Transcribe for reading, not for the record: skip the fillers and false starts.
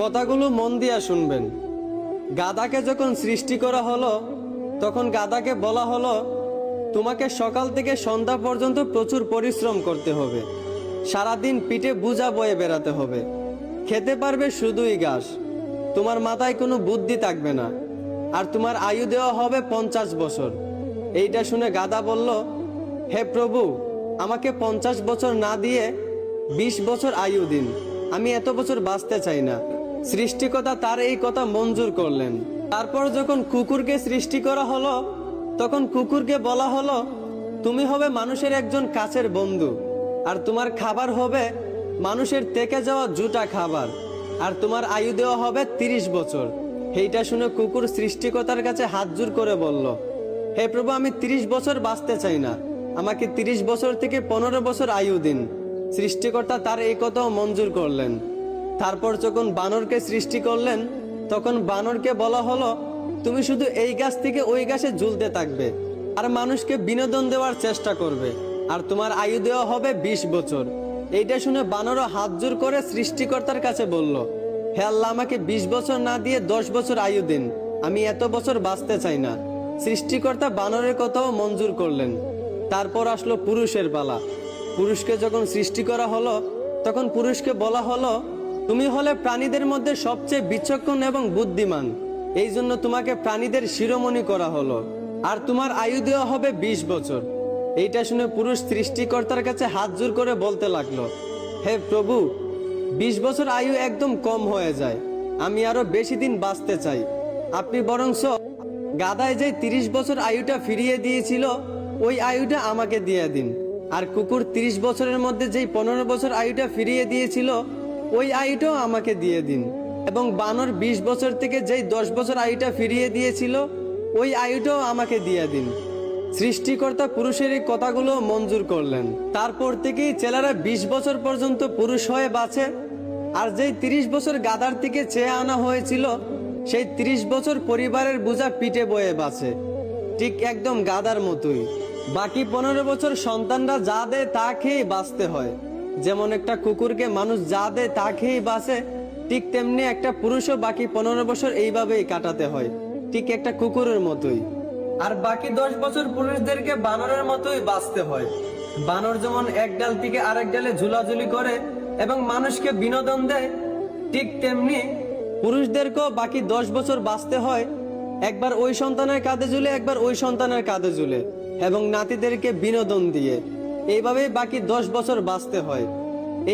কথাগুলো মন দিয়া শুনবেন। গাধাকে যখন সৃষ্টি করা হলো তখন গাধাকে বলা হলো, তোমাকে সকাল থেকে সন্ধ্যা পর্যন্ত প্রচুর পরিশ্রম করতে হবে, সারাদিন পিঠে বোঝা বয়ে বেড়াতে হবে, খেতে পারবে শুধুই ঘাস, তোমার মাথায় কোনো বুদ্ধি থাকবে না, আর তোমার আয়ু দেওয়া হবে 50 বছর। এইটা শুনে গাধা বলল, হে প্রভু, আমাকে 50 বছর না দিয়ে 20 বছর আয়ু দিন, আমি এত বছর বাঁচতে চাই না। সৃষ্টিকর্তা তার এই কথা মঞ্জুর করলেন। তারপর যখন কুকুরকে সৃষ্টি করা হলো তখন কুকুরকে বলা হলো, তুমি হবে মানুষের একজন কাছের বন্ধু, আর তোমার খাবার হবে মানুষের থেকে যাওয়া জুটা খাবার, আর তোমার আয়ু দেওয়া হবে 30 বছর। এইটা শুনে কুকুর সৃষ্টিকর্তার কাছে হাত জোর করে বলল, হে প্রভু, আমি 30 বছর বাঁচতে চাই না, আমাকে 30 বছর থেকে 15 বছর আয়ু দিন। সৃষ্টিকর্তা তার এই কথাও মঞ্জুর করলেন। তারপর যখন বানরকে সৃষ্টি করলেন তখন বানরকে বলা হলো, তুমি শুধু এই গাছ থেকে ওই গাছে ঝুলতে থাকবে আর মানুষকে বিনোদন দেওয়ার চেষ্টা করবে, আর তোমার আয়ু দেওয়া হবে 20 বছর। এইটা শুনে বানরও হাত জোর করে সৃষ্টিকর্তার কাছে বলল, হে আল্লাহ, আমাকে 20 বছর না দিয়ে 10 বছর আয়ু দিন, আমি এত বছর বাঁচতে চাই না। সৃষ্টিকর্তা বানরের কথাও মঞ্জুর করলেন। তারপর আসলো পুরুষের পালা। পুরুষকে যখন সৃষ্টি করা হলো তখন পুরুষকে বলা হলো, তুমি হলে প্রাণীদের মধ্যে সবচেয়ে বিচক্ষণ এবং বুদ্ধিমান, এই জন্য তোমাকে প্রাণীদের শিরোমণি করা হলো, আর তোমার আয়ু দেওয়া হবে 20 বছর। এইটা শুনে পুরুষ সৃষ্টিকর্তার কাছে হাত জোর করে বলতে লাগলো, হে প্রভু, 20 বছর আয়ু একদম কম হয়ে যায়, আমি আরো বেশি দিন বাঁচতে চাই, আপনি বরংস গাধায় যে 30 বছর আয়ুটা ফিরিয়ে দিয়েছিল ওই আয়ুটা আমাকে দিয়ে দিন, আর কুকুর 30 বছরের মধ্যে যেই 15 বছর আয়ুটা ফিরিয়ে দিয়েছিল ওই আয়ুটাও আমাকে দিয়ে দিন, এবং বানর 20 বছর থেকে যেই 10 বছর আয়ুটা ফিরিয়ে দিয়েছিল ওই আয়ুটাও আমাকে দিয়ে দিন। সৃষ্টিকর্তা পুরুষের এই কথাগুলো মঞ্জুর করলেন। তারপর থেকেই ছেলেরা 20 বছর পর্যন্ত পুরুষ হয়ে বাঁচে, আর যেই 30 বছর গাধার থেকে চেয়ে আনা হয়েছিল সেই 30 বছর পরিবারের বোঝা পিঠে বয়ে বাঁচে, ঠিক একদম গাধার মতোই। বাকি 15 বছর সন্তানরা যা দেয় তা খেয়েই বাঁচতে হয়। যেমন একটা কুকুরকে মানুষ যা দেয় তা খেয়েই বাঁচে, ঠিক তেমনি একটা পুরুষও বাকি 15 বছর এইভাবেই কাটাতে হয়, ঠিক একটা কুকুরের মতোই। আর বাকি 10 বছর পুরুষদেরকে বানরের মতোই বাঁচতে হয়। বানর যেমন এক ডাল থেকে আরেক ডালে ঝুলাঝুলি করে এবং মানুষকে বিনোদন দেয়, ঠিক তেমনি পুরুষদেরকেও বাকি 10 বছর বাঁচতে হয়, একবার ওই সন্তানের কাঁধে ঝুলে একবার ওই সন্তানের কাঁধে ঝুলে, এবং নাতিদেরকে বিনোদন দিয়ে। এইভাবেই বাকি 10 বছর বাঁচতে হয়।